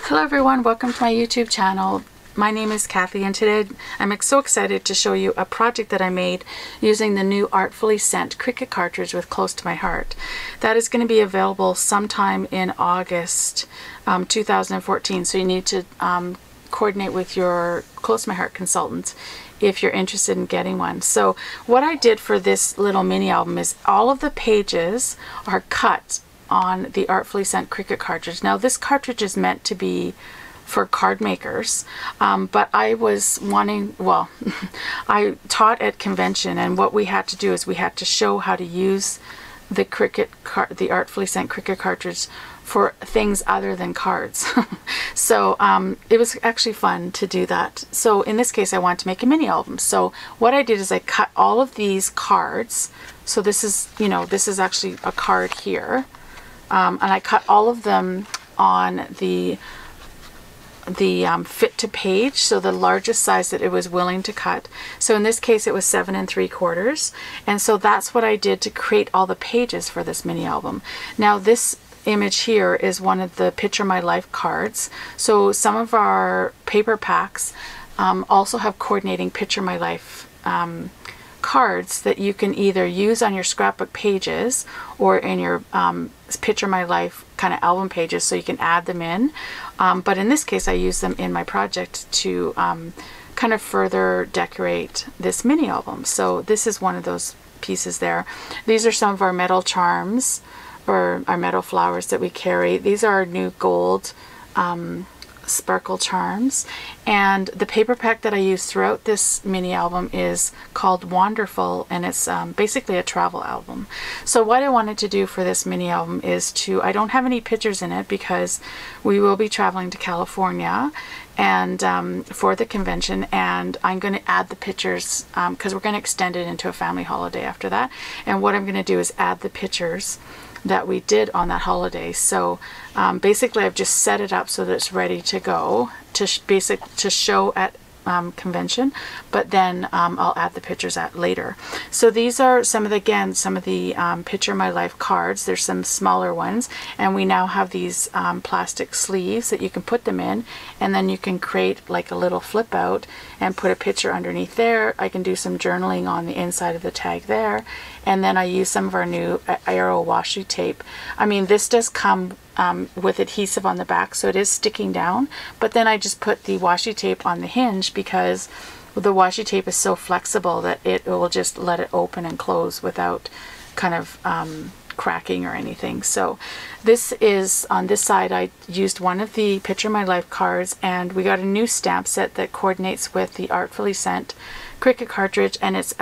Hello everyone, welcome to my YouTube channel. My name is Kathy and today I'm so excited to show you a project that I made using the new Artfully Sent Cricut Cartridge with Close to My Heart. That is going to be available sometime in August 2014, so you need to coordinate with your Close to My Heart consultant if you're interested in getting one. So what I did for this little mini album is all of the pages are cut on the Artfully Sent Cricut Cartridge. Now this cartridge is meant to be for card makers, but I was wanting, well, I taught at convention, and what we had to do is we had to show how to use the Artfully Sent Cricut Cartridge for things other than cards. So it was actually fun to do that. So in this case I wanted to make a mini album. So what I did is I cut all of these cards. So this is, you know, this is actually a card here. And I cut all of them on the fit to page, so the largest size that it was willing to cut. So in this case it was 7 3/4, and so that's what I did to create all the pages for this mini album. Now this image here is one of the Picture My Life cards. So some of our paper packs also have coordinating Picture My Life cards that you can either use on your scrapbook pages or in your Picture My Life kind of album pages, so you can add them in. But in this case I use them in my project to kind of further decorate this mini album. So this is one of those pieces there. These are some of our metal charms, or our metal flowers that we carry. These are our new gold sparkle charms, and the paper pack that I use throughout this mini album is called Wanderful, and it's basically a travel album. So what I wanted to do for this mini album is I don't have any pictures in it because we will be traveling to California and for the convention, and I'm going to add the pictures because we're going to extend it into a family holiday after that. And what I'm going to do is add the pictures that we did on that holiday. So basically I've just set it up so that it's ready to go to show at convention, but then I'll add the pictures at later. So these are some of the Picture My Life cards. There's some smaller ones, and we now have these plastic sleeves that you can put them in, and then you can create like a little flip out and put a picture underneath there. I can do some journaling on the inside of the tag there, and then I use some of our new Aero washi tape. I mean, this does come with adhesive on the back, so it is sticking down, but then I just put the washi tape on the hinge because the washi tape is so flexible that it will just let it open and close without kind of cracking or anything. So this is, on this side I used one of the Picture My Life cards, and we got a new stamp set that coordinates with the Artfully Sent Cricut Cartridge, and it's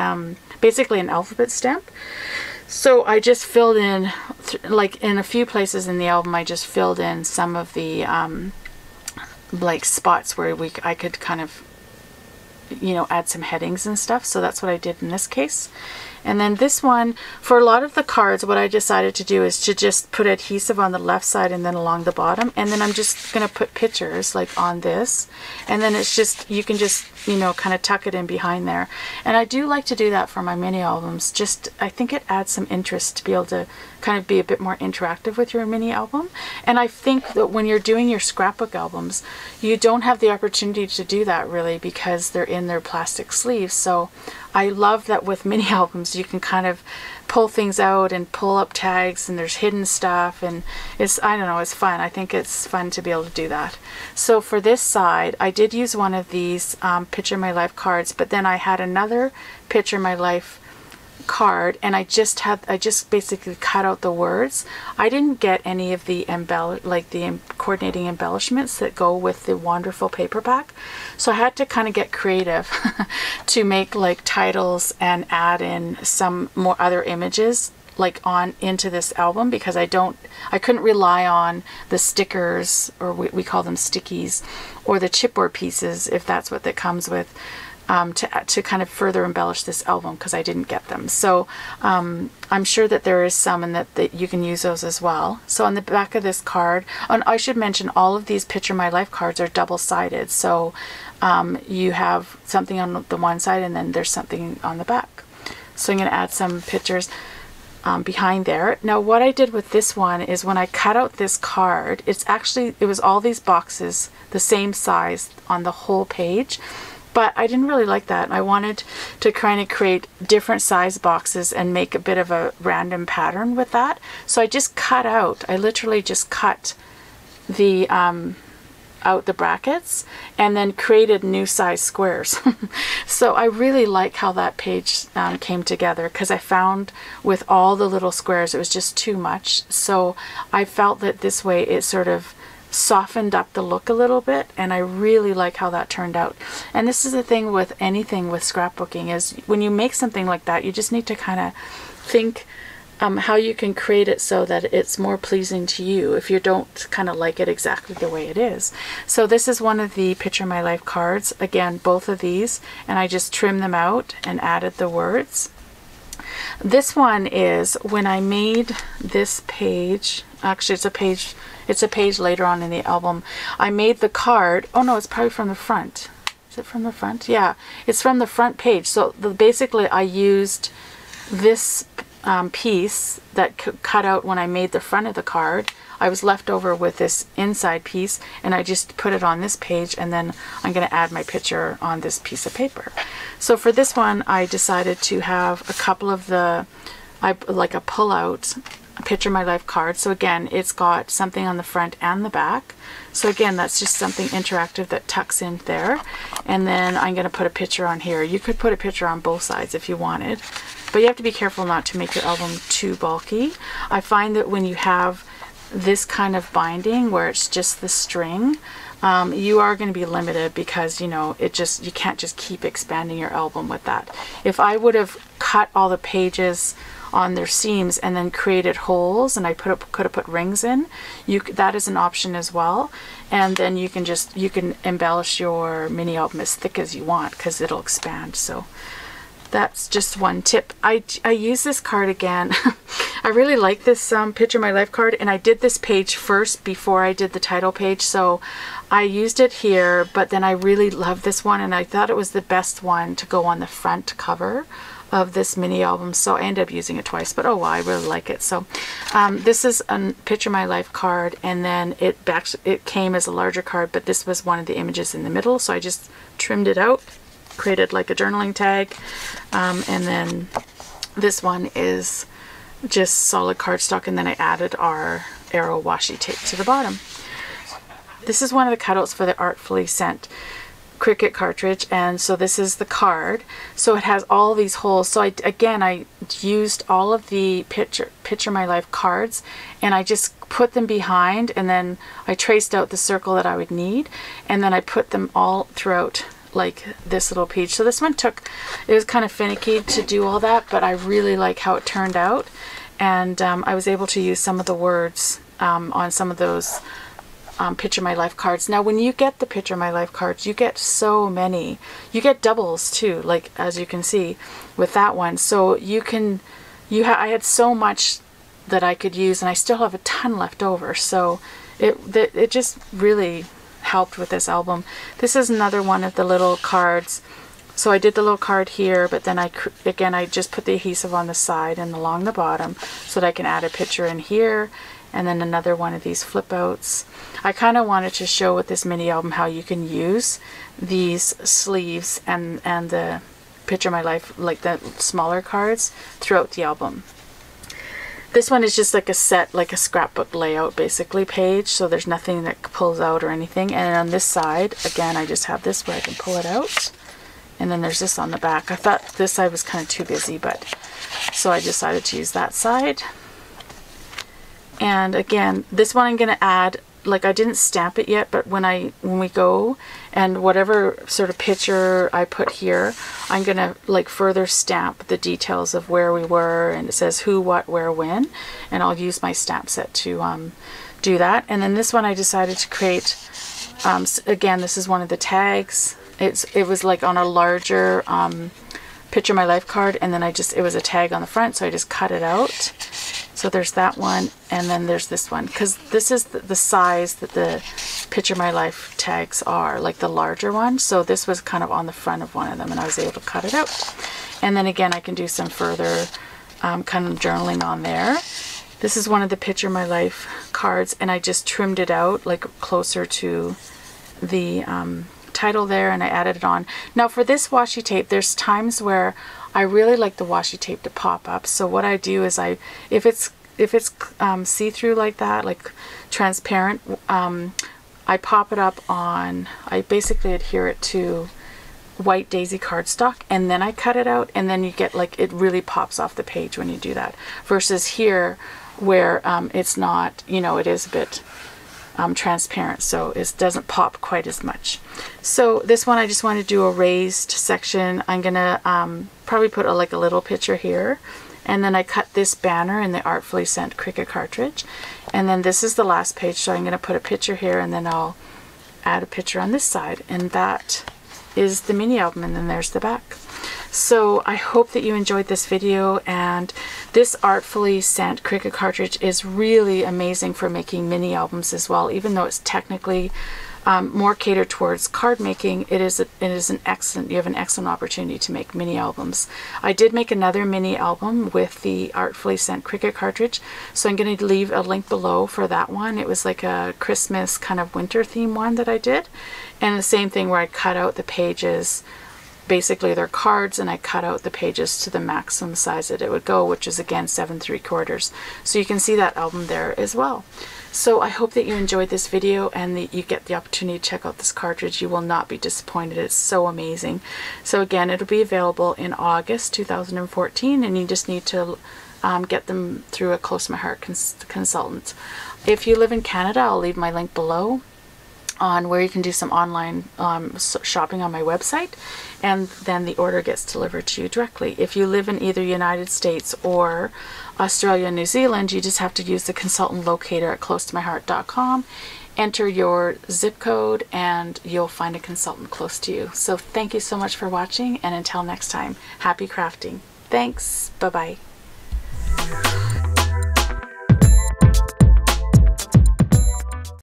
basically an alphabet stamp. So I just filled in, like in a few places in the album, I just filled in some of the like spots where I could kind of, you know, add some headings and stuff. So that's what I did in this case. And then this one, for a lot of the cards, what I decided to do is to just put adhesive on the left side and then along the bottom, and then I'm just going to put pictures like on this, and then it's just, you can just, you know, kind of tuck it in behind there. And I do like to do that for my mini albums. Just, I think it adds some interest to be able to kind of be a bit more interactive with your mini album. And I think that when you're doing your scrapbook albums, you don't have the opportunity to do that really because they're in their plastic sleeves. So I love that with mini albums you can kind of pull things out and pull up tags, and there's hidden stuff, and it's, I don't know, it's fun. I think it's fun to be able to do that. So for this side I did use one of these Picture My Life cards, but then I had another Picture My Life card, and I just basically cut out the words. I didn't get any of the coordinating embellishments that go with the Wanderful paperback, so I had to kind of get creative to make like titles and add in some more other images like on into this album, because I couldn't rely on the stickers, or we call them stickies, or the chipboard pieces, if that's what that comes with, to kind of further embellish this album, because I didn't get them. So I'm sure that there is some, and that you can use those as well. So on the back of this card, and I should mention all of these Picture My Life cards are double-sided, so you have something on the one side and then there's something on the back. So I'm going to add some pictures. behind there. Now what I did with this one is when I cut out this card, it was all these boxes the same size on the whole page, but I didn't really like that. I wanted to kind of create different size boxes and make a bit of a random pattern with that. So I literally just cut the out the brackets and then created new size squares. So I really like how that page came together, because I found with all the little squares it was just too much. So I felt that this way it sort of softened up the look a little bit, and I really like how that turned out. And this is the thing with anything with scrapbooking, is when you make something like that, you just need to kind of think how you can create it so that it's more pleasing to you if you don't kind of like it exactly the way it is. So this is one of the Picture My Life cards. Again, both of these, and I just trimmed them out and added the words. This one is when I made this page. Actually, it's a page later on in the album. I made the card. Oh no, it's probably from the front. Is it from the front? Yeah, it's from the front page. So basically I used this piece that cut out when I made the front of the card. I was left over with this inside piece, and I just put it on this page, and then I'm going to add my picture on this piece of paper. So for this one I decided to have a couple of like a pull out Picture My Life card. So again, it's got something on the front and the back. So again, that's just something interactive that tucks in there. And then I'm going to put a picture on here. You could put a picture on both sides if you wanted, but you have to be careful not to make your album too bulky. I find that when you have this kind of binding where it's just the string, you are going to be limited, because you can't just keep expanding your album with that. If I would have cut all the pages on their seams and then created holes, and I could have put rings in, that is an option as well. And then you can embellish your mini album as thick as you want, because it'll expand. So that's just one tip. I use this card again. I really like this Picture My Life card, and I did this page first before I did the title page, so I used it here, but then I really love this one, and I thought it was the best one to go on the front cover of this mini album, so I ended up using it twice, but oh well, I really like it. So this is a Picture My Life card, and then it came as a larger card, but this was one of the images in the middle, so I just trimmed it out, created like a journaling tag, and then this one is just solid cardstock, and then I added our arrow washi tape to the bottom. This is one of the cutouts for the Artfully Sent Cricut Cartridge, and so this is the card. So it has all these holes. So I used all of the Picture My Life cards, and I just put them behind, and then I traced out the circle that I would need, and then I put them all throughout like this little page. So this one it was kind of finicky to do all that, but I really like how it turned out, and I was able to use some of the words on some of those Picture My Life cards. Now when you get the Picture My Life cards, you get so many. You get doubles too, like as you can see with that one. So I had so much that I could use, and I still have a ton left over. So it just really helped with this album. This is another one of the little cards. So I did the little card here, but then I just put the adhesive on the side and along the bottom so that I can add a picture in here, and then another one of these flip outs. I kind of wanted to show with this mini album how you can use these sleeves and the Picture My Life, like the smaller cards, throughout the album. This one is just like a set, like a scrapbook layout basically page, so there's nothing that pulls out or anything. And on this side, again, I just have this where I can pull it out. And then there's this on the back. I thought this side was kind of too busy, so I decided to use that side. And again, this one I'm going to add, like I didn't stamp it yet, but when we go, and whatever sort of picture I put here, I'm going to like further stamp the details of where we were, and it says who, what, where, when, and I'll use my stamp set to do that. And then this one I decided to create, again, this is one of the tags. It was like on a larger Picture My Life card, and then it was a tag on the front, so I just cut it out. So there's that one, and then there's this one, because this is the size that the Picture My Life tags are, like the larger one. So this was kind of on the front of one of them, and I was able to cut it out. And then again, I can do some further kind of journaling on there. This is one of the Picture My Life cards, and I just trimmed it out like closer to the title there, and I added it on. Now for this washi tape, there's times where I really like the washi tape to pop up. So what I do is if it's see-through like that, like transparent, I pop it up on, I basically adhere it to white daisy cardstock, and then I cut it out, and then you get like, it really pops off the page when you do that, versus here where it's not, you know, it is a bit transparent, so it doesn't pop quite as much. So this one I just want to do a raised section. I'm gonna probably put like a little picture here, and then I cut this banner in the Artfully Sent Cricut Cartridge, and then this is the last page, so I'm gonna put a picture here, and then I'll add a picture on this side, and that is the mini album, and then there's the back. So I hope that you enjoyed this video, and this Artfully Sent Cricut Cartridge is really amazing for making mini albums as well. Even though it's technically more catered towards card making, it is an excellent, you have an excellent opportunity to make mini albums. I did make another mini album with the Artfully Sent Cricut Cartridge, so I'm going to leave a link below for that one. It was like a Christmas kind of winter theme one that I did, and the same thing where I cut out the pages. Basically they're cards, and I cut out the pages to the maximum size that it would go, which is again 7 3/4. So you can see that album there as well. So I hope that you enjoyed this video, and that you get the opportunity to check out this cartridge. You will not be disappointed. It's so amazing. So again, it'll be available in August 2014, and you just need to get them through a Close to My Heart consultant. If you live in Canada, I'll leave my link below on where you can do some online shopping on my website, and then the order gets delivered to you directly. If you live in either United States or Australia and New Zealand, you just have to use the consultant locator at closetomyheart.com, enter your zip code, and you'll find a consultant close to you. So thank you so much for watching, and until next time, happy crafting. Thanks. Bye-bye.